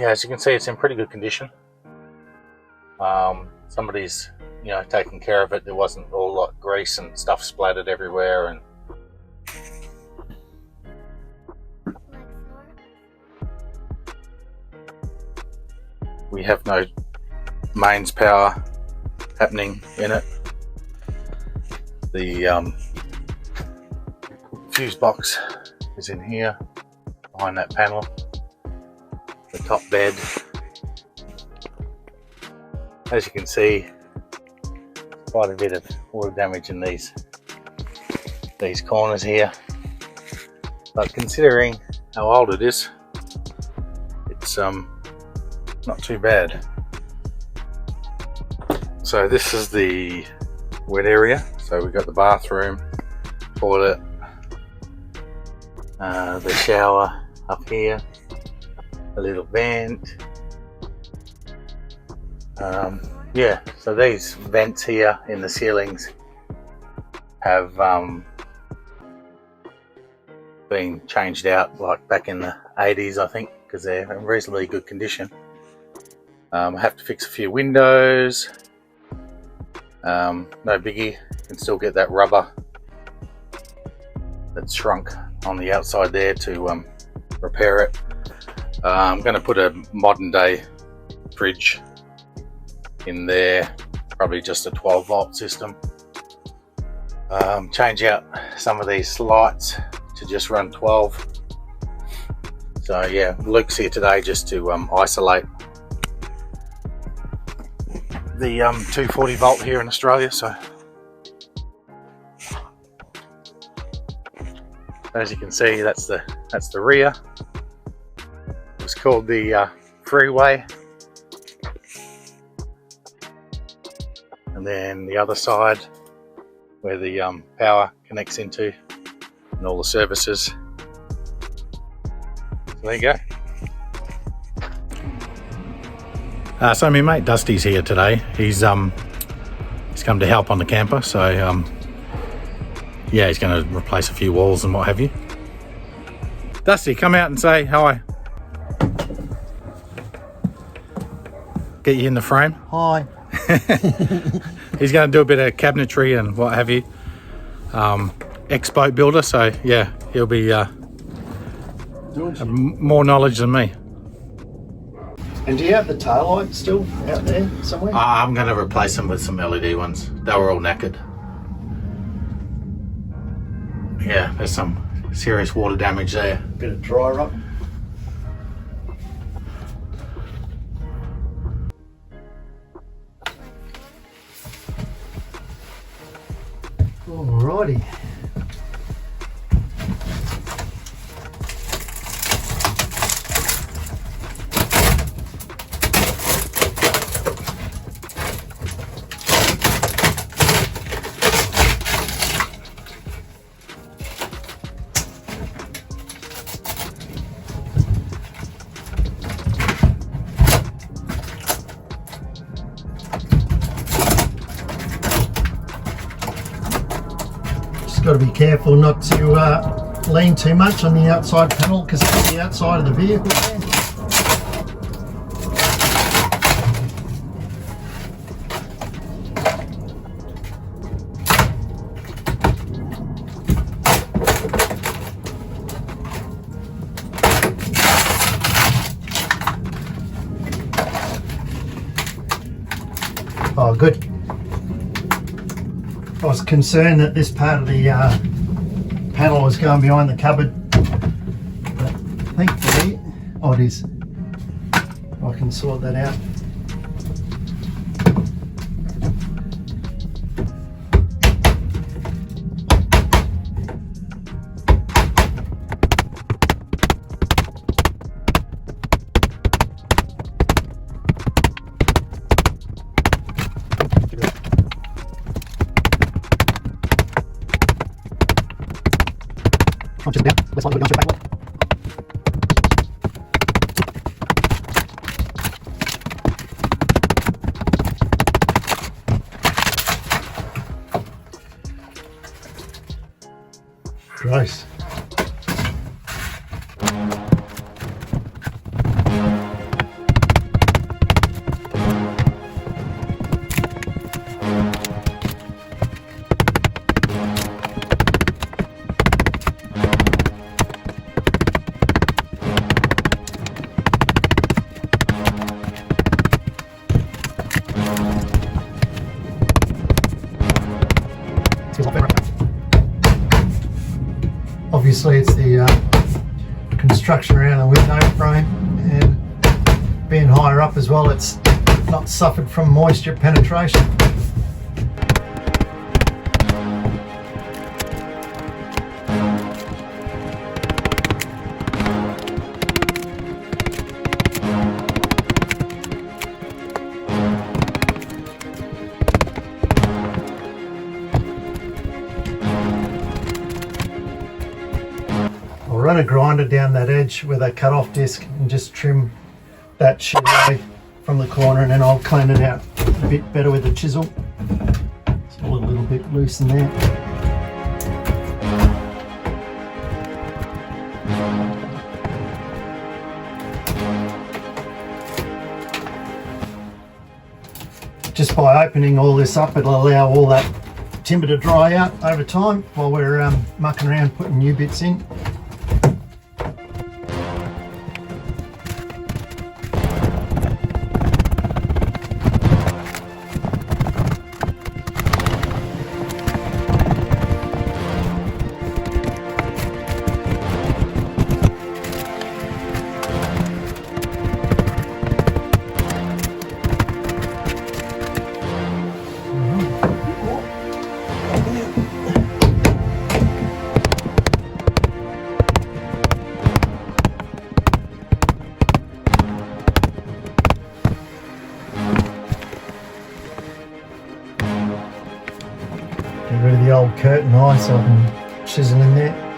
yeah, as you can see, it's in pretty good condition. Somebody's, taking care of it. There wasn't all like grease and stuff splattered everywhere, and we have no mains power happening in it. The fuse box is in here behind that panel. The top bed, as you can see, quite a bit of water damage in these corners here, but considering how old it is, it's not too bad. So this is the wet area. So we've got the bathroom, toilet, the shower up here, a little vent. Yeah, so these vents here in the ceilings have been changed out like back in the 80s, I think, because they're in reasonably good condition. I have to fix a few windows. No biggie, you can still get that rubber that's shrunk on the outside there to repair it. I'm going to put a modern day fridge in there, probably just a 12-volt system. Change out some of these lights to just run 12. So yeah, Luke's here today just to isolate the 240 volt here in Australia. So as you can see, that's the rear. It's called the freeway, and then the other side where the power connects into and all the services. So there you go. So my mate Dusty's here today. He's come to help on the camper. So yeah, he's going to replace a few walls and what have you. Dusty, come out and say hi. Get you in the frame. Hi. He's going to do a bit of cabinetry and what have you. Ex-boat builder, so yeah, he'll be more knowledge than me. And do you have the tail light still out there somewhere? I'm going to replace them with some LED ones. They were all knackered. Yeah, there's some serious water damage there. Bit of dry rot. Alrighty. Got to be careful not to lean too much on the outside panel because it's the outside of the vehicle there. Oh, good. I was concerned that this part of the panel was going behind the cupboard, but thankfully, oh, it is. I can sort that out. Just about. Let's go straight back. Gross. obviously it's the construction around the window frame, and being higher up as well, it's not suffered from moisture penetration. I'll run a grinder down that edge with a cut-off disc and just trim that shit away from the corner, and then I'll clean it out a bit better with a chisel. It's all a little bit loose in there. Just by opening all this up, it'll allow all that timber to dry out over time while we're mucking around putting new bits in. Get rid of the old curtain eye so I can chisel in there.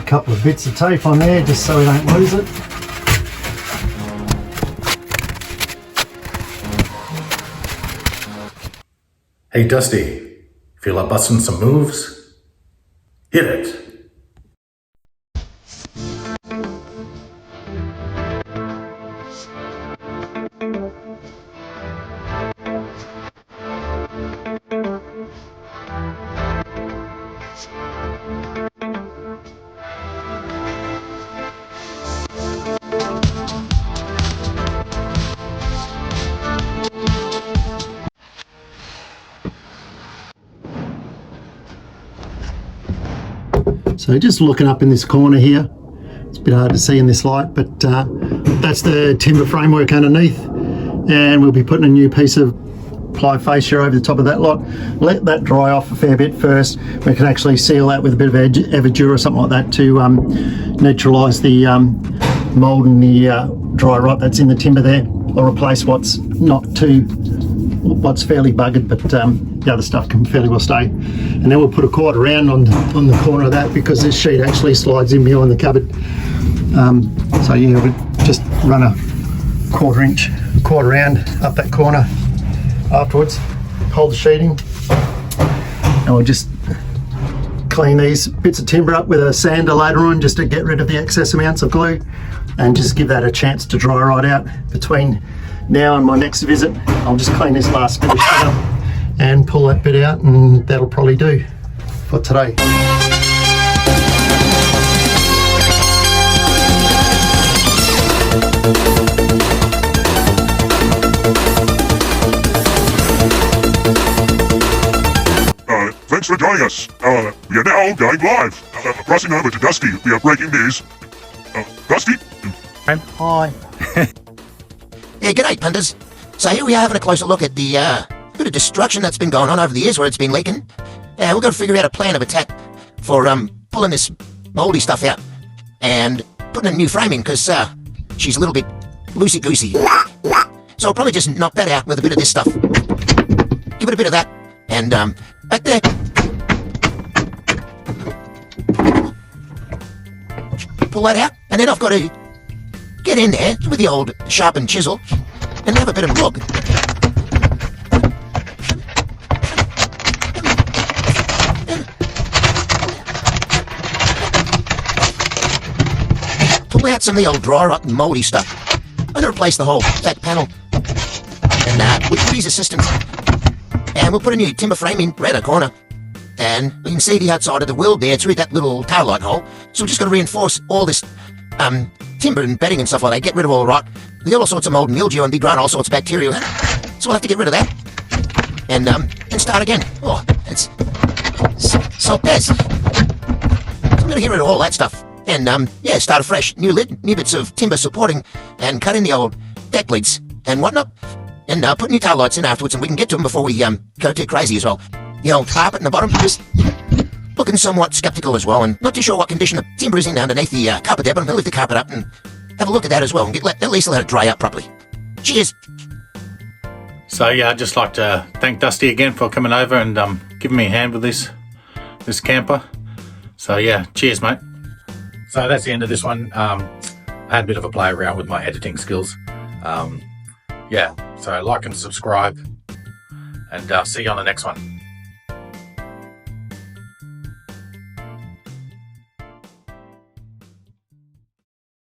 Couple of bits of tape on there just so we don't lose it. Hey Dusty, feel like busting some moves? Hit it! So just looking up in this corner here, it's a bit hard to see in this light, but that's the timber framework underneath, and we'll be putting a new piece of ply fascia over the top of that lot. Let that dry off a fair bit first. We can actually seal that with a bit of Ep2 or something like that to neutralise the mould and the dry rot that's in the timber there, or replace what's fairly buggered, but the other stuff can fairly well stay. And then we'll put a quarter round on the corner of that, because this sheet actually slides in behind the cupboard. So yeah, we'll just run a quarter round up that corner afterwards, hold the sheeting, and we'll just clean these bits of timber up with a sander later on, just to get rid of the excess amounts of glue, and just give that a chance to dry right out. Between now and my next visit, I'll just clean this last bit of shit up and pull that bit out, and that'll probably do for today. Thanks for joining us. We are now going live. Crossing over to Dusty, we are breaking news. Dusty? Hi. Yeah, g'day, punters. So here we are having a closer look at the bit of destruction that's been going on over the years where it's been leaking. We've got to figure out a plan of attack for pulling this mouldy stuff out and putting a new frame in, because she's a little bit loosey-goosey. So I'll probably just knock that out with a bit of this stuff. Give it a bit of that, and back there. Pull that out, and then I've got to get in there with the old sharpened chisel and have a bit of a look. Pull out some of the old dry rot and mouldy stuff. I'm going to replace the whole back panel and with these assistants. And we'll put a new timber frame in right at the corner. And we can see the outside of the wheel there through that little tail light hole. So we're just going to reinforce all this timber and bedding and stuff like that. Get rid of all the rot. We got all sorts of mold and mildew and be growing all sorts of bacteria. So we'll have to get rid of that. And start again. Oh, it's so best. So I'm going to get rid of all that stuff. And yeah, start afresh. New lid, new bits of timber supporting, and cut in the old deck lids and whatnot. And put new tail lights in afterwards, and we can get to them before we go too crazy as well. The old carpet in the bottom, just looking somewhat skeptical as well, and not too sure what condition the timber is in underneath the carpet there, but I'm going to lift the carpet up and have a look at that as well, and at least let it dry out properly. Cheers! So yeah, I'd just like to thank Dusty again for coming over and giving me a hand with this camper. So yeah, cheers mate. So that's the end of this one. I had a bit of a play around with my editing skills. Yeah, so like and subscribe, and see you on the next one.